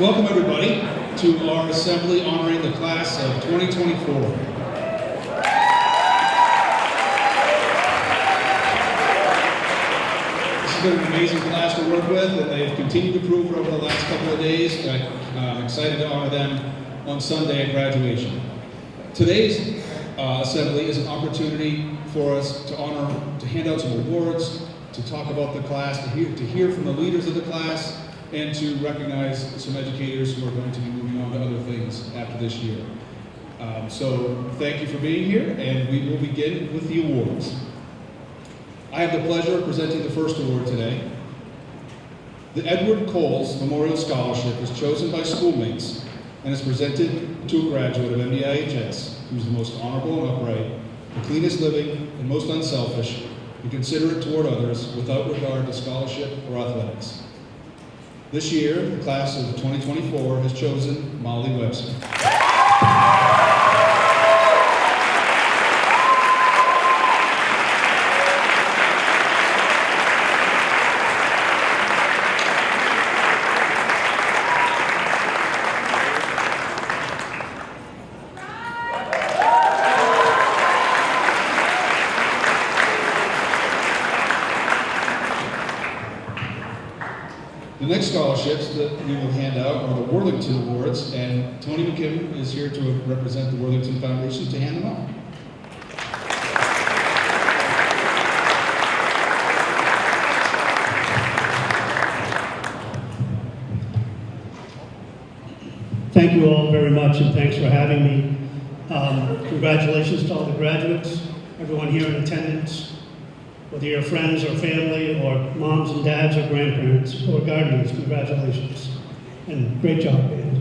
Welcome everybody to our assembly honoring the class of 2024. This has been an amazing class to work with, and they've continued to prove it over the last couple of days. I'm excited to honor them on Sunday at graduation. Today's assembly is an opportunity for us to hand out some awards, to talk about the class, to hear from the leaders of the class, and to recognize some educators who are going to be moving on to other things after this year. So thank you for being here, and we will begin with the awards. I have the pleasure of presenting the first award today. The Edward Coles Memorial Scholarship is chosen by schoolmates and is presented to a graduate of MDIHS who is the most honorable and upright, the cleanest living, and most unselfish, and considerate toward others without regard to scholarship or athletics. This year, the class of 2024 has chosen Molly Webster. The next scholarships that we will hand out are the Worthington Awards, and Tony McKim is here to represent the Worthington Foundation to hand them out. Thank you all very much, and thanks for having me. Congratulations to all the graduates, everyone here in attendance, whether you're friends or family or moms and dads or grandparents or guardians, congratulations. And great job, band.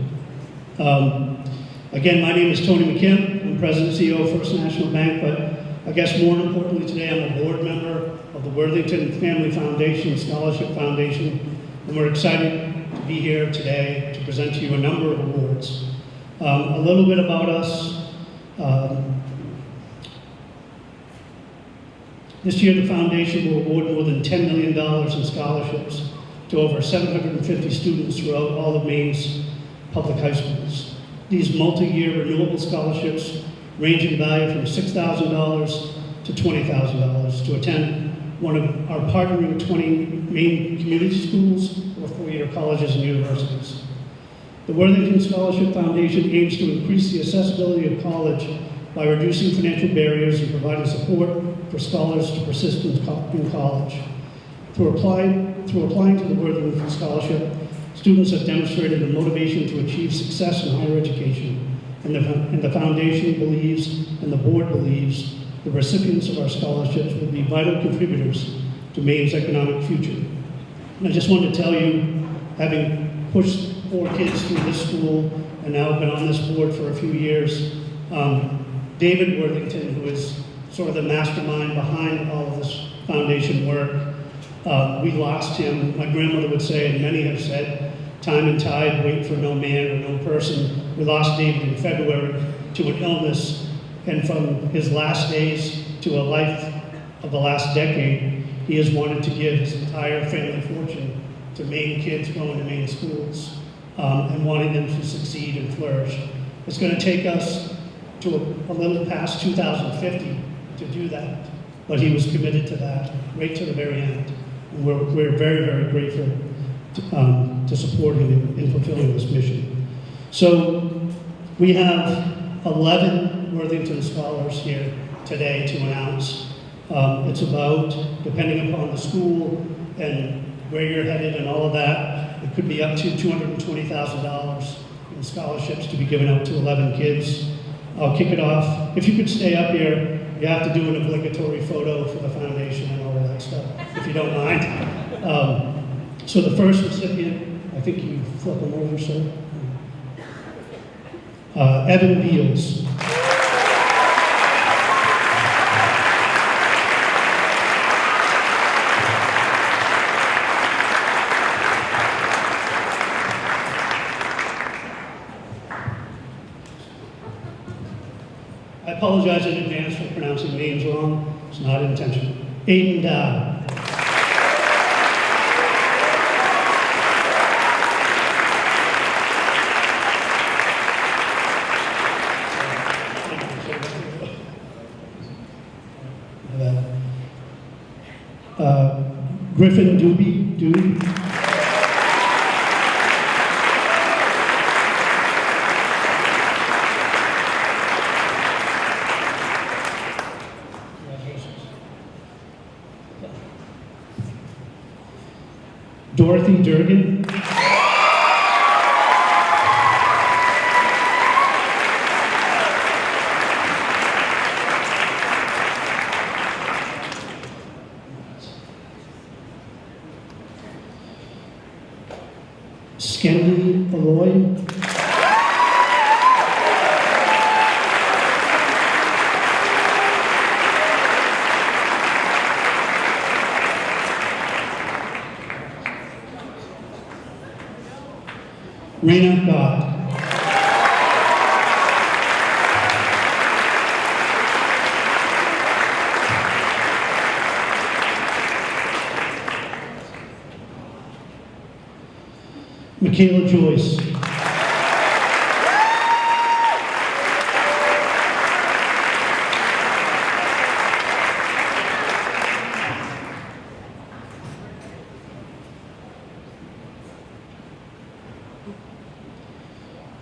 Again, my name is Tony McKim. I'm President and CEO of First National Bank, but I guess more importantly today, I'm a board member of the Worthington Family Foundation, Scholarship Foundation, and we're excited to be here today to present to you a number of awards. A little bit about us. This year, the foundation will award more than $10 million in scholarships to over 750 students throughout all of Maine's public high schools. These multi-year renewable scholarships range in value from $6,000 to $20,000 to attend one of our partnering 20 Maine community schools or four-year colleges and universities. The Worthington Scholarship Foundation aims to increase the accessibility of college by reducing financial barriers and providing support for scholars to persist in college. Through applying to the Worthington Scholarship, students have demonstrated a motivation to achieve success in higher education, and the foundation believes, and the board believes, the recipients of our scholarships will be vital contributors to Maine's economic future. And I just wanted to tell you, having pushed 4 kids through this school and now been on this board for a few years, David Worthington, who is sort of the mastermind behind all of this foundation work, we lost him. My grandmother would say, and many have said, time and tide wait for no man or no person. We lost David in February to an illness, and from his last days to a life of the last decade, he has wanted to give his entire family fortune to Maine kids going to Maine schools and wanting them to succeed and flourish. It's going to take us to a little past 2050 to do that, but he was committed to that right to the very end. And we're very, very grateful to support him in fulfilling this mission. So we have 11 Worthington Scholars here today to announce. It's about, depending upon the school and where you're headed and all of that, it could be up to $220,000 in scholarships to be given out to 11 kids. I'll kick it off. If you could stay up here, you have to do an obligatory photo for the foundation and all of that stuff, if you don't mind. So the first recipient, I think you flip them over, sir. Evan Beals. I apologize in advance for pronouncing names wrong. It's not intentional. Aiden Dow. Griffin Doobie. Dorothy Durgan. Skendi Aloy. Raina God. Michaela Joyce.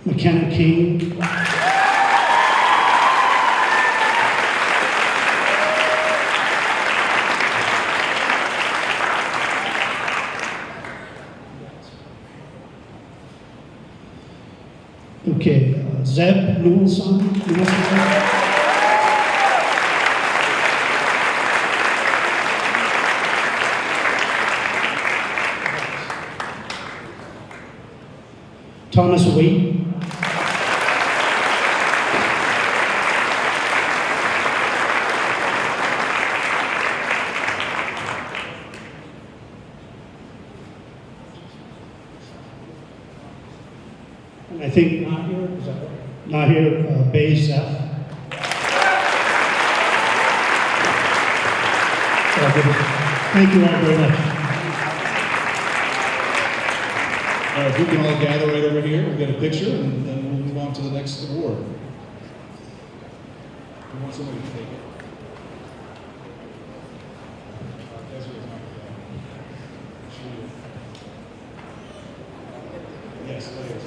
McKenna King. Okay, Zeb Newellson. Thomas Waite. I think not here, is that right? Not here, Bay Zeph. Thank you all very much. All right, if we can all gather right over here, we'll get a picture, and then we'll move on to the next award. We want somebody to take it. Yes, there is.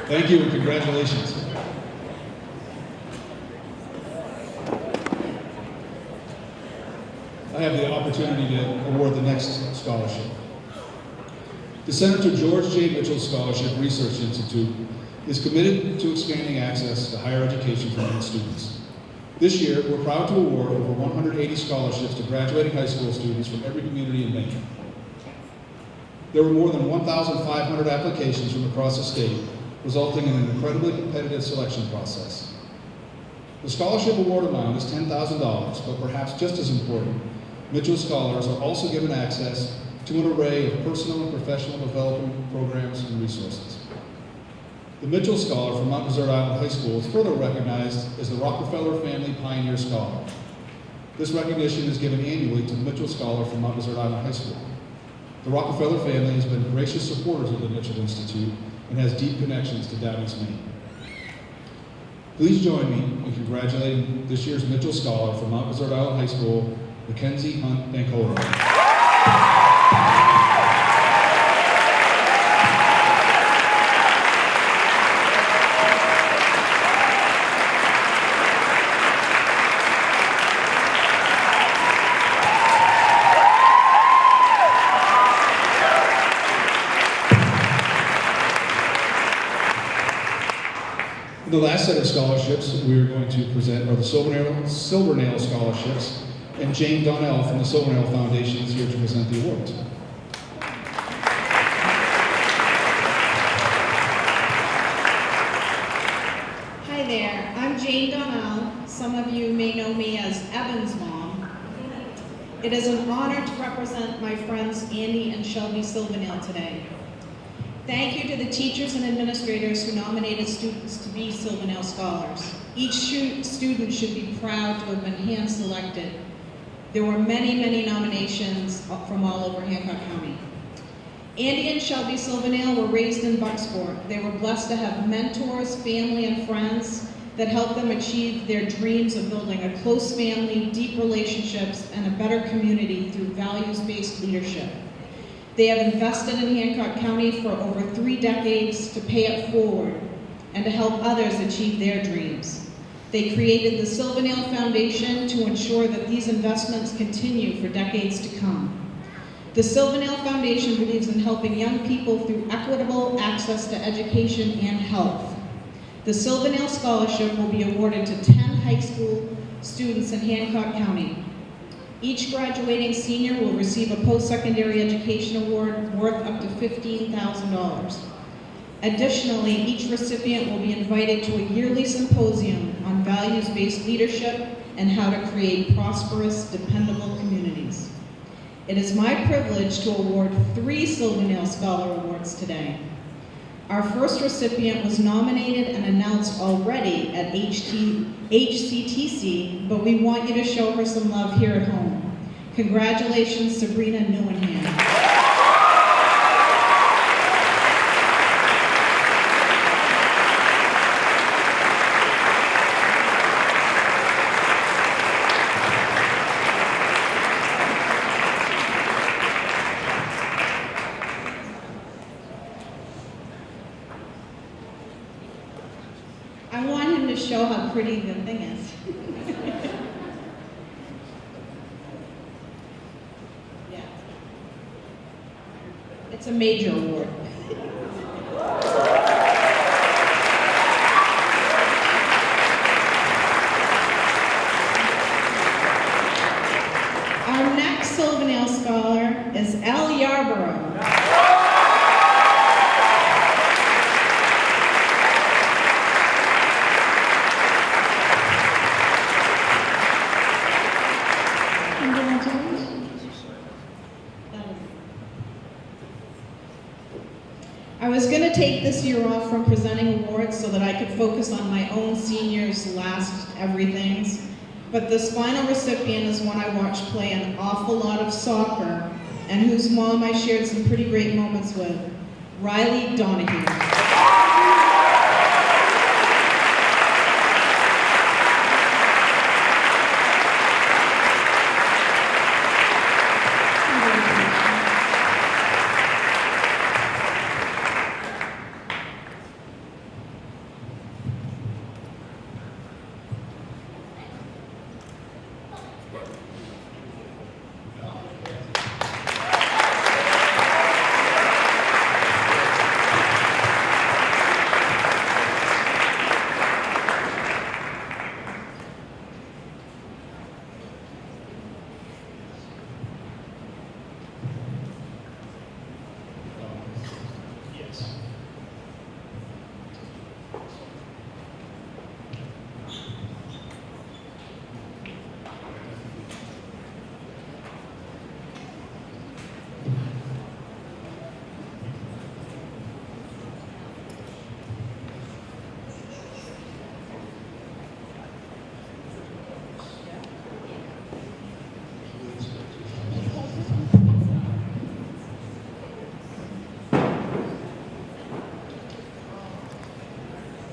Thank you and congratulations. I have the opportunity to award the next scholarship. The Senator George J. Mitchell Scholarship Research Institute is committed to expanding access to higher education for Maine students. This year, we're proud to award over 180 scholarships to graduating high school students from every community in Maine. There were more than 1,500 applications from across the state, resulting in an incredibly competitive selection process. The scholarship award amount is $10,000, but perhaps just as important, Mitchell scholars are also given access to an array of personal and professional development programs and resources. The Mitchell Scholar from Mount Desert Island High School is further recognized as the Rockefeller Family Pioneer Scholar. This recognition is given annually to the Mitchell Scholar from Mount Desert Island High School. The Rockefeller family has been gracious supporters of the Mitchell Institute and has deep connections to Downey's, Maine. Please join me in congratulating this year's Mitchell Scholar from Mount Desert Island High School, Mackenzie Hunt Bankova. The last set of scholarships we are going to present are the Silvernail Scholarships, and Jane Donnell from the Silvernail Foundation is here to present the awards. Hi there, I'm Jane Donnell. Some of you may know me as Evan's mom. It is an honor to represent my friends Andy and Shelby Silvernail today. Thank you to the teachers and administrators who nominated students to be Silvernail Scholars. Each student should be proud to have been hand-selected. There were many, many nominations from all over Hancock County. Andy and Shelby Silvernail were raised in Bucksport. They were blessed to have mentors, family, and friends that helped them achieve their dreams of building a close family, deep relationships, and a better community through values-based leadership. They have invested in Hancock County for over 3 decades to pay it forward and to help others achieve their dreams. They created the Silvernail Foundation to ensure that these investments continue for decades to come. The Silvernail Foundation believes in helping young people through equitable access to education and health. The Silvernail Scholarship will be awarded to 10 high school students in Hancock County. Each graduating senior will receive a post-secondary education award worth up to $15,000. Additionally, each recipient will be invited to a yearly symposium on values-based leadership and how to create prosperous, dependable communities. It is my privilege to award 3 Silvernail Scholar Awards today. Our first recipient was nominated and announced already at HCTC, but we want you to show her some love here at home. Congratulations, Sabrina Newenham. I want him to show how pretty the thing is. Yeah. It's a major award. Our next Silvernail Scholar is Elle Yarborough. I was going to take this year off from presenting awards so that I could focus on my own seniors' last everythings, but this final recipient is one I watched play an awful lot of soccer and whose mom I shared some pretty great moments with, Riley Donahue.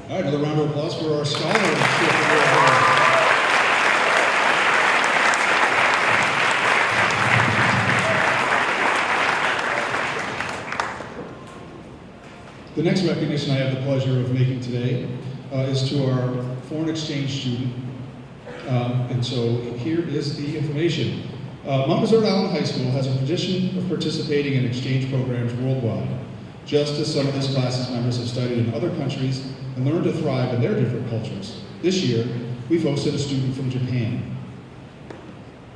All right, another round of applause for our scholar. The next recognition I have the pleasure of making today is to our foreign exchange student. And so here is the information. Mount Desert Island High School has a tradition of participating in exchange programs worldwide, just as some of this class's members have studied in other countries and learned to thrive in their different cultures. This year, we've hosted a student from Japan.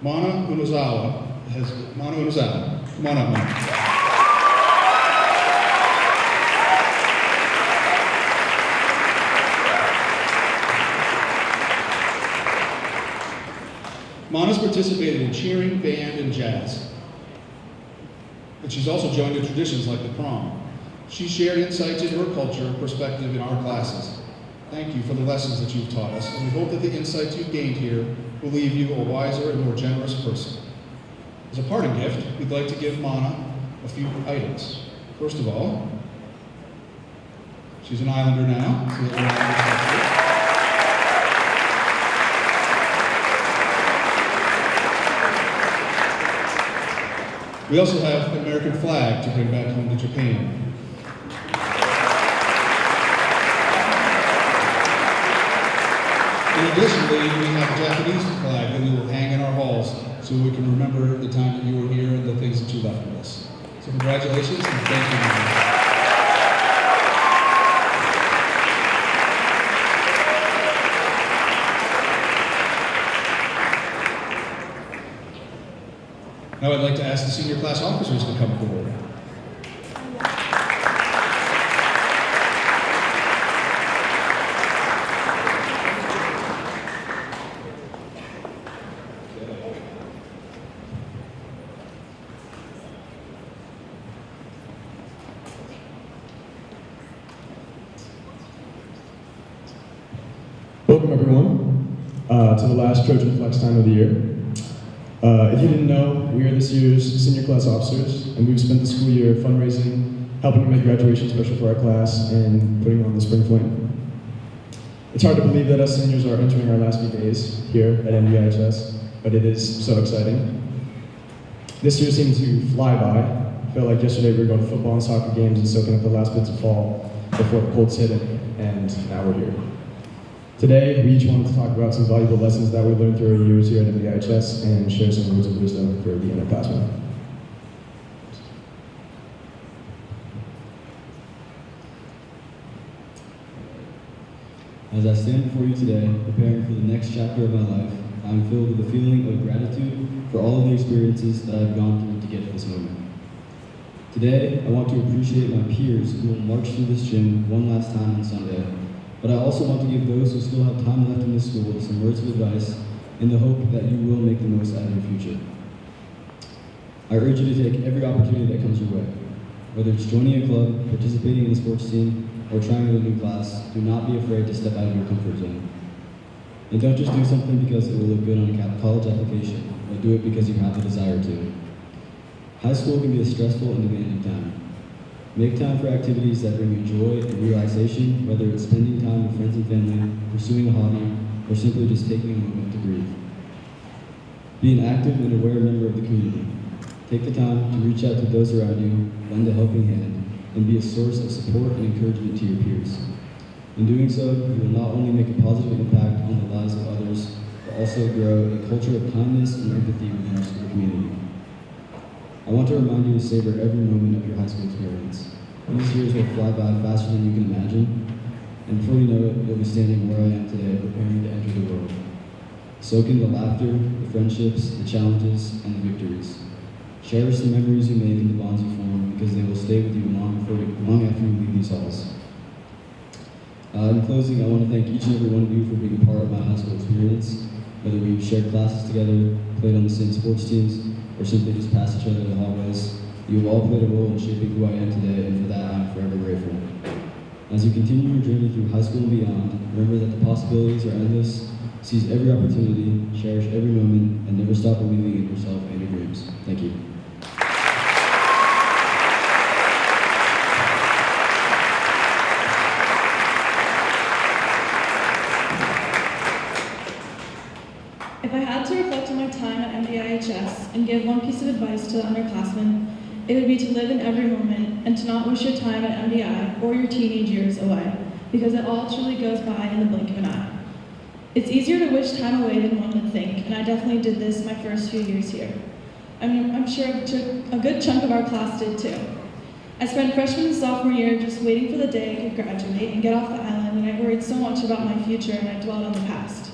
Mana Unozawa, come on up, Mana. Mana's participated in cheering, band, and jazz. And she's also joined in traditions like the prom. She shared insights into her culture and perspective in our classes. Thank you for the lessons that you've taught us, and we hope that the insights you've gained here will leave you a wiser and more generous person. As a parting gift, we'd like to give Mana a few items. First of all, she's an Islander now, so that we're not respectful. We also have an American flag to bring back home to Japan. And additionally, we have a Japanese flag that we will hang in our halls so we can remember the time that you were here and the things that you left with us. So congratulations and thank you. Now I'd like to ask the senior class officers to come forward. Welcome everyone to the last Trojan Flex time of the year. If you didn't know, we are this year's senior class officers, and we've spent the school year fundraising, helping to make graduation special for our class, and putting on the spring fling. It's hard to believe that us seniors are entering our last few days here at MDIHS, but it is so exciting. This year seemed to fly by. I felt like yesterday we were going to football and soccer games and soaking up the last bits of fall before the colds hit it, and now we're here. Today, we each wanted to talk about some valuable lessons that we learned through our years here at MDIHS and share some words of wisdom for the underclassmen. As I stand before you today, preparing for the next chapter of my life, I am filled with a feeling of gratitude for all of the experiences that I've gone through to get to this moment. Today, I want to appreciate my peers who will march through this gym one last time on Sunday. But I also want to give those who still have time left in this school some words of advice in the hope that you will make the most out of your future. I urge you to take every opportunity that comes your way. Whether it's joining a club, participating in a sports team, or trying out a new class, do not be afraid to step out of your comfort zone. And don't just do something because it will look good on a college application, but do it because you have the desire to. High school can be a stressful and demanding time. Make time for activities that bring you joy and relaxation, whether it's spending time with friends and family, pursuing a hobby, or simply just taking a moment to breathe. Be an active and aware member of the community. Take the time to reach out to those around you, lend a helping hand, and be a source of support and encouragement to your peers. In doing so, you will not only make a positive impact on the lives of others, but also grow a culture of kindness and empathy within our school community. I want to remind you to savor every moment of your high school experience. These years will fly by faster than you can imagine, and before you know it, you'll be standing where I am today, preparing to enter the world. Soak in the laughter, the friendships, the challenges, and the victories. Cherish the memories you made and the bonds you formed, because they will stay with you long after you leave these halls. In closing, I want to thank each and every one of you for being a part of my high school experience, whether we've shared classes together, played on the same sports teams, or simply just passed each other in the hallways. You have all played a role in shaping who I am today, and for that I'm forever grateful. As you continue your journey through high school and beyond, remember that the possibilities are endless. Seize every opportunity, cherish every moment, and never stop believing in yourself and your dreams. Thank you. If I had to reflect on my time at MDIHS and give one piece of advice to the underclassmen, it would be to live in every moment and to not wish your time at MDI or your teenage years away, because it all truly goes by in the blink of an eye. It's easier to wish time away than one would think, and I definitely did this my first few years here. I'm sure a good chunk of our class did too. I spent freshman and sophomore year just waiting for the day I could graduate and get off the island, and I worried so much about my future and I dwelled on the past.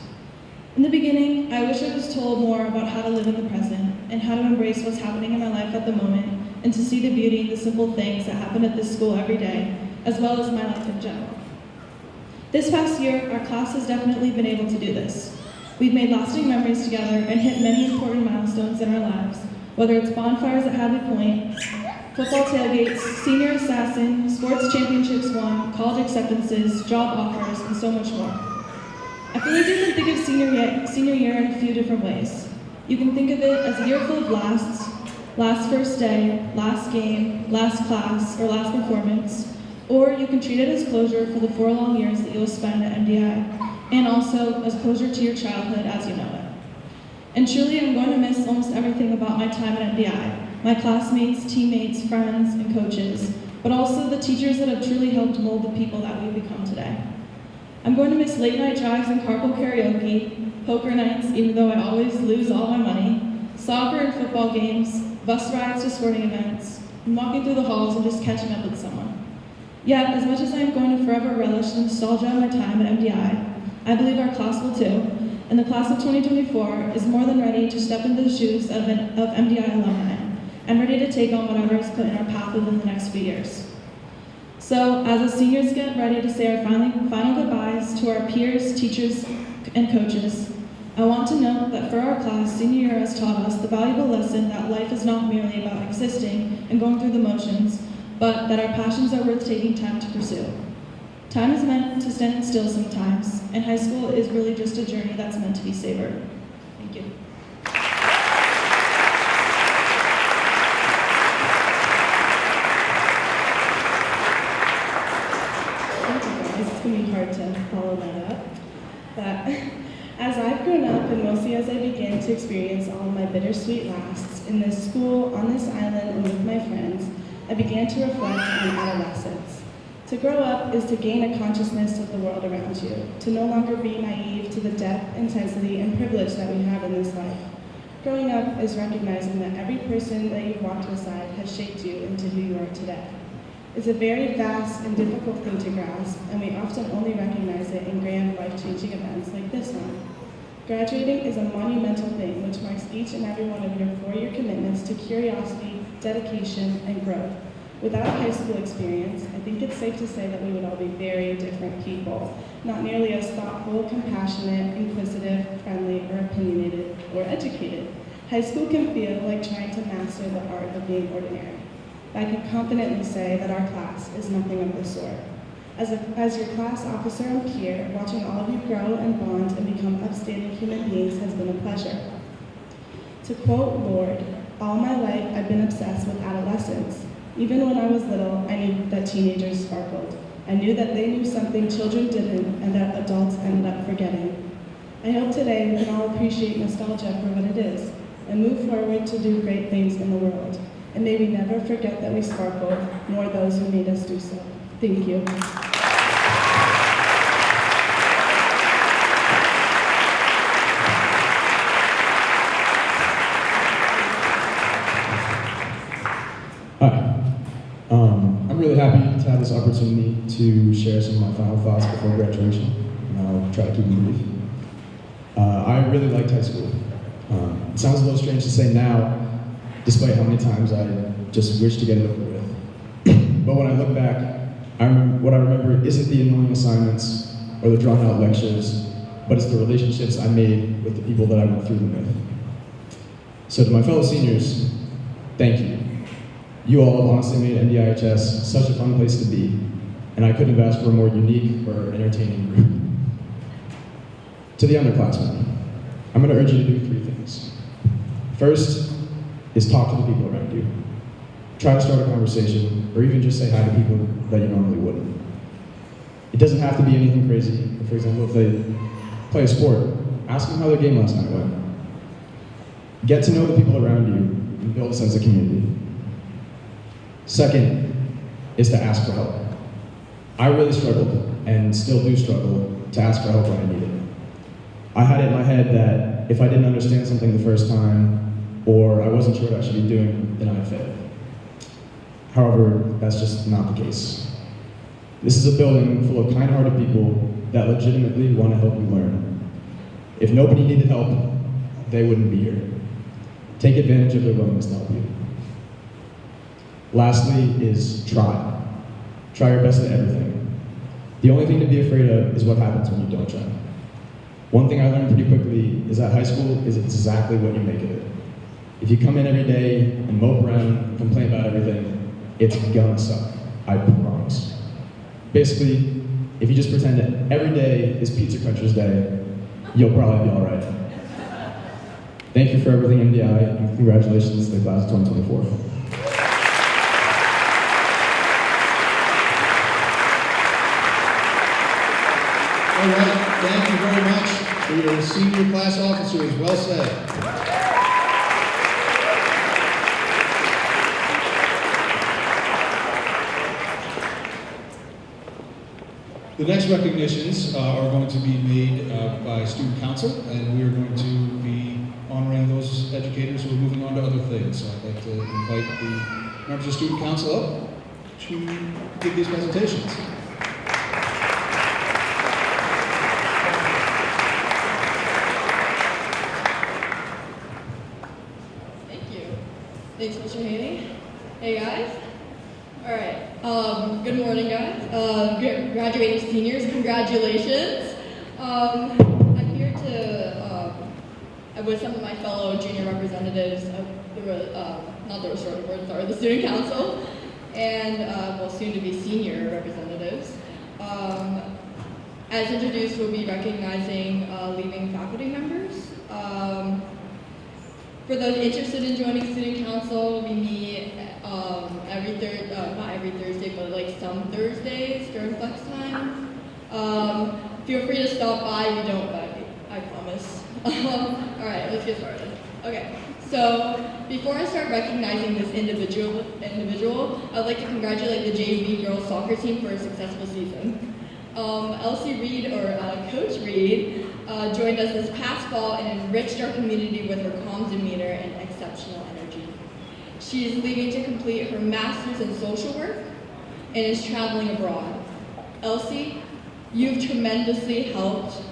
In the beginning, I wish I was told more about how to live in the present and how to embrace what's happening in my life at the moment and to see the beauty in the simple things that happen at this school every day, as well as my life in general. This past year, our class has definitely been able to do this. We've made lasting memories together and hit many important milestones in our lives, whether it's bonfires at Hadley Point, football tailgates, senior assassin, sports championships won, college acceptances, job offers, and so much more. I feel like you can think of senior year in a few different ways. You can think of it as a year full of lasts, last first day, last game, last class, or last performance, or you can treat it as closure for the 4 long years that you'll spend at MDI, and also as closure to your childhood as you know it. And truly, I'm going to miss almost everything about my time at MDI, my classmates, teammates, friends, and coaches, but also the teachers that have truly helped mold the people that we've become today. I'm going to miss late night drives and carpool karaoke, poker nights, even though I always lose all my money, soccer and football games, bus rides to sporting events, and walking through the halls and just catching up with someone. Yet, as much as I am going to forever relish the nostalgia of my time at MDI, I believe our class will too, and the class of 2024 is more than ready to step into the shoes of MDI alumni, and ready to take on whatever is put in our path within the next few years. So, as the seniors get ready to say our final goodbyes to our peers, teachers, and coaches, I want to note that for our class, senior year has taught us the valuable lesson that life is not merely about existing and going through the motions, but that our passions are worth taking time to pursue. Time is meant to stand still sometimes, and high school is really just a journey that's meant to be savored. Thank you. It's going to be hard to follow that up. But as I've grown up, and mostly as I began to experience all of my bittersweet lasts in this school, on this island, and with my friends, I began to reflect on adolescence. To grow up is to gain a consciousness of the world around you, to no longer be naive to the depth, intensity, and privilege that we have in this life. Growing up is recognizing that every person that you've walked beside has shaped you into who you are today. It's a very vast and difficult thing to grasp, and we often only recognize it in grand, life-changing events like this one. Graduating is a monumental thing which marks each and every one of your 4-year commitments to curiosity, dedication, and growth. Without a high school experience, I think it's safe to say that we would all be very different people, not nearly as thoughtful, compassionate, inquisitive, friendly, or opinionated, or educated. High school can feel like trying to master the art of being ordinary. I can confidently say that our class is nothing of the sort. As your class officer and peer, watching all of you grow and bond and become upstanding human beings has been a pleasure. To quote Lord, all my life I've been obsessed with adolescence. Even when I was little, I knew that teenagers sparkled. I knew that they knew something children didn't and that adults ended up forgetting. I hope today we can all appreciate nostalgia for what it is and move forward to do great things in the world. And may we never forget that we sparkled, nor those who made us do so. Thank you. Hi. I'm really happy to have this opportunity to share some of my final thoughts before graduation, and I'll try to keep them brief. I really liked high school. It sounds a little strange to say now, despite how many times I just wish to get it over with. But when I look back, what I remember isn't the annoying assignments or the drawn-out lectures, but it's the relationships I made with the people that I went through them with. So to my fellow seniors, thank you. You all have honestly made MDIHS such a fun place to be, and I couldn't have asked for a more unique or entertaining group. To the underclassmen, I'm going to urge you to do 3 things. First is talk to the people around you. Try to start a conversation, or even just say hi to people that you normally wouldn't. It doesn't have to be anything crazy. For example, if they play a sport, ask them how their game last night went. Get to know the people around you and build a sense of community. Second is to ask for help. I really struggled, and still do struggle, to ask for help when I need it. I had it in my head that if I didn't understand something the first time, or I wasn't sure what I should be doing, then I'd fail. However, that's just not the case. This is a building full of kind-hearted people that legitimately want to help you learn. If nobody needed help, they wouldn't be here. Take advantage of their willingness to help you. Lastly is try. Try your best at everything. The only thing to be afraid of is what happens when you don't try. One thing I learned pretty quickly is that high school is exactly what you make of it. If you come in every day and mope around and complain about everything, it's gonna suck. I promise. Basically, if you just pretend that every day is Pizza Cruncher's day, you'll probably be all right. Thank you for everything, MDI, and congratulations to the class of 2024. All right, thank you very much for your senior class officers. Well said. The next recognitions are going to be made by student council, and we are going to be honoring those educators who are moving on to other things. So I'd like to invite the members of student council up to give these presentations. Thank you. Thanks, Mr. Haney. Hey guys. All right. Good morning, guys. Graduating seniors, congratulations. I'm here to with some of my fellow junior representatives of the student council, and soon to be senior representatives. As introduced, we'll be recognizing leaving faculty members. For those interested in joining student council, we meet not every Thursday, but like some Thursdays during flex time. Feel free to stop by. You don't bug, I promise. All right, let's get started. Okay, so before I start recognizing this individual, I'd like to congratulate the JV girls soccer team for a successful season. Elsie Reed, or Coach Reed, joined us this past fall and enriched our community with her calm demeanor and exceptional energy. She is leaving to complete her master's in social work and is traveling abroad. Elsie, you've tremendously helped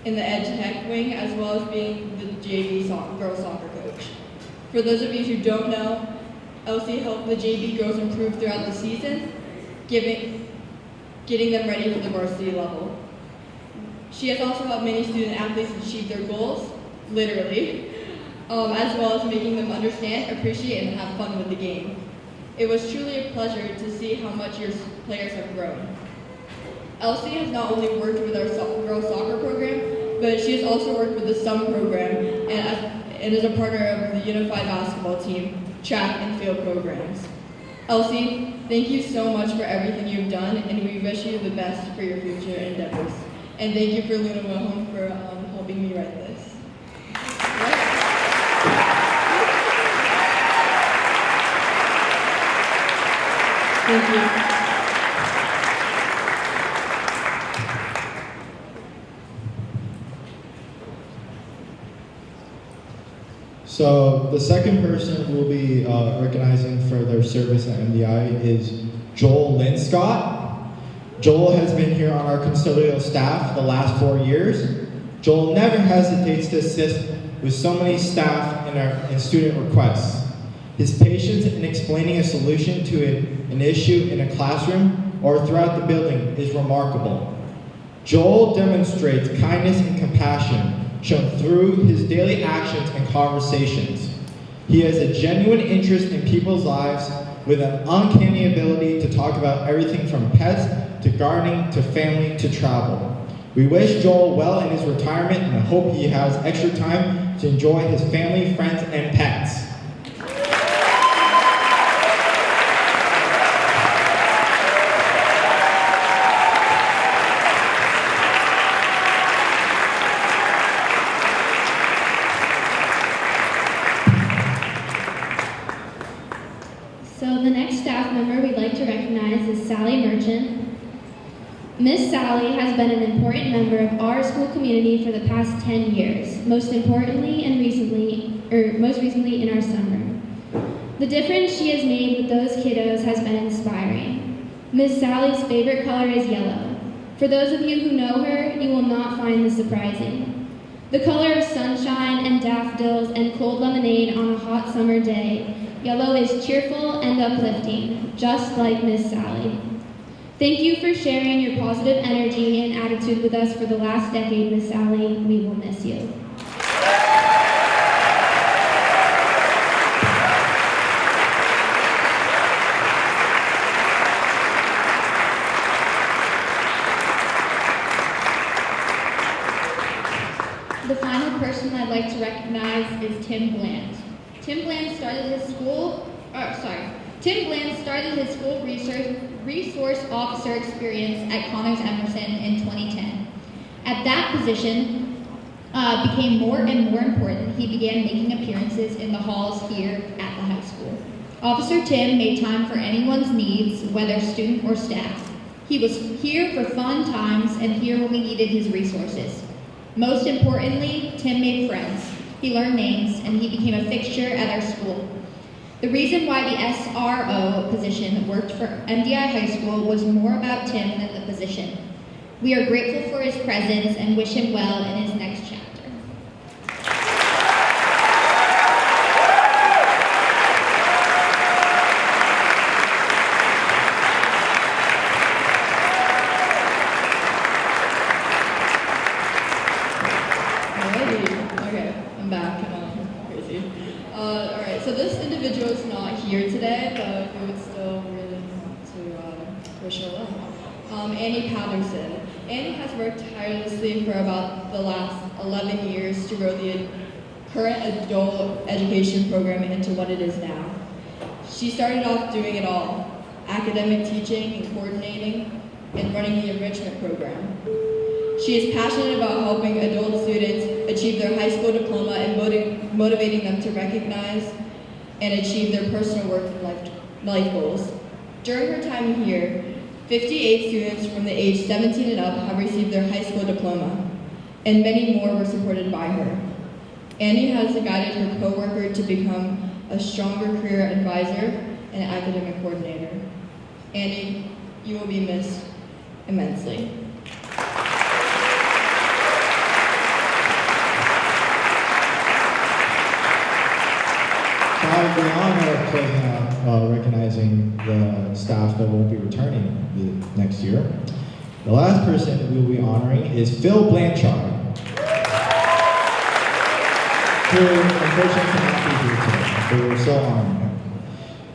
in the Ed Tech wing, as well as being the JV girls soccer coach. For those of you who don't know, Elsie helped the JV girls improve throughout the season, getting them ready for the varsity level. She has also helped many student athletes achieve their goals, literally, as well as making them understand, appreciate, and have fun with the game. It was truly a pleasure to see how much your players have grown. Elsie has not only worked with our girls soccer program, but she has also worked with the SUM program and is a partner of the Unified Basketball Team, track and field programs. Elsie, thank you so much for everything you've done, and we wish you the best for your future endeavors. And thank you for Luna Wilhelm for helping me write this. Thank you. So the second person we'll be recognizing for their service at MDI is Joel Linscott. Joel has been here on our custodial staff for the last 4 years. Joel never hesitates to assist with so many staff in student requests. His patience in explaining a solution to an issue in a classroom or throughout the building is remarkable. Joel demonstrates kindness and compassion shown through his daily actions and conversations. He has a genuine interest in people's lives with an uncanny ability to talk about everything from pets to gardening to family to travel. We wish Joel well in his retirement and hope he has extra time to enjoy his family, friends, and pets. So the next staff member we'd like to recognize is Sally Merchant. Miss Sally has been an important member of our school community for the past 10 years, most recently in our summer. The difference she has made with those kiddos has been inspiring. Miss Sally's favorite color is yellow. For those of you who know her, you will not find this surprising. The color of sunshine and daffodils and cold lemonade on a hot summer day, yellow is cheerful and uplifting, just like Miss Sally. Thank you for sharing your positive energy and attitude with us for the last decade, Miss Sally. We will miss you. Tim Bland started his school resource officer experience at Connors Emerson in 2010. At that position became more and more important. He began making appearances in the halls here at the high school. Officer Tim made time for anyone's needs, whether student or staff. He was here for fun times and here when we needed his resources. Most importantly, Tim made friends. He learned names and he became a fixture at our school. The reason why the SRO position worked for MDI High School was more about Tim than the position. We are grateful for his presence and wish him well in his next chapter. Okay, I'm back. Crazy. Alright, so this individual is not here today, but we would still really want to wish her well. Annie Patterson. Annie has worked tirelessly for about the last 11 years to grow the current adult education program into what it is now. She started off doing it all: academic teaching and coordinating, and running the enrichment program. She is passionate about helping adult students achieve their high school diploma and motivating them to recognize and achieve their personal work and life goals. During her time here, 58 students from the age 17 and up have received their high school diploma, and many more were supported by her. Annie has guided her coworker to become a stronger career advisor and academic coordinator. Annie, you will be missed immensely. I have the honor of closing out recognizing the staff that won't be returning next year. The last person we will be honoring is Phil Blanchard, who unfortunately cannot be here today, but we're still honoring him.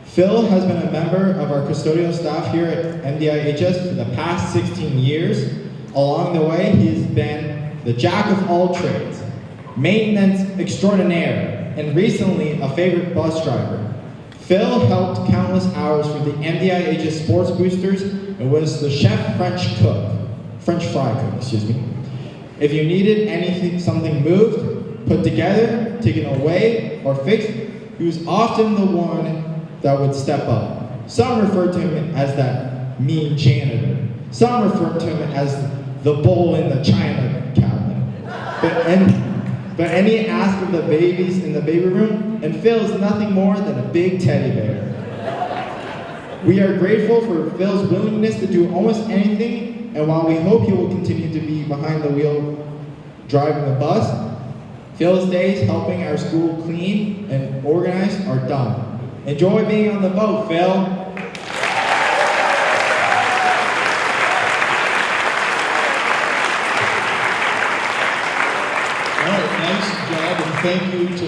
Phil has been a member of our custodial staff here at MDIHS for the past 16 years. Along the way, he has been the jack of all trades, maintenance extraordinaire, and recently a favorite bus driver. Phil helped countless hours for the MDIHS Sports Boosters and was the chef French fry cook, excuse me. If you needed something moved, put together, taken away, or fixed, he was often the one that would step up. Some referred to him as that mean janitor. Some referred to him as the bull in the china cabinet. But any ask of the babies in the baby room, and Phil is nothing more than a big teddy bear. We are grateful for Phil's willingness to do almost anything, and while we hope he will continue to be behind the wheel driving the bus, Phil's days helping our school clean and organized are done. Enjoy being on the boat, Phil. Thank you to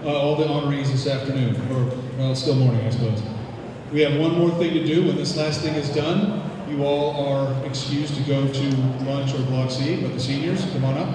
all the honorees this afternoon, or well, it's still morning, I suppose. We have one more thing to do. When this last thing is done, you all are excused to go to lunch or Block C, but the seniors, come on up.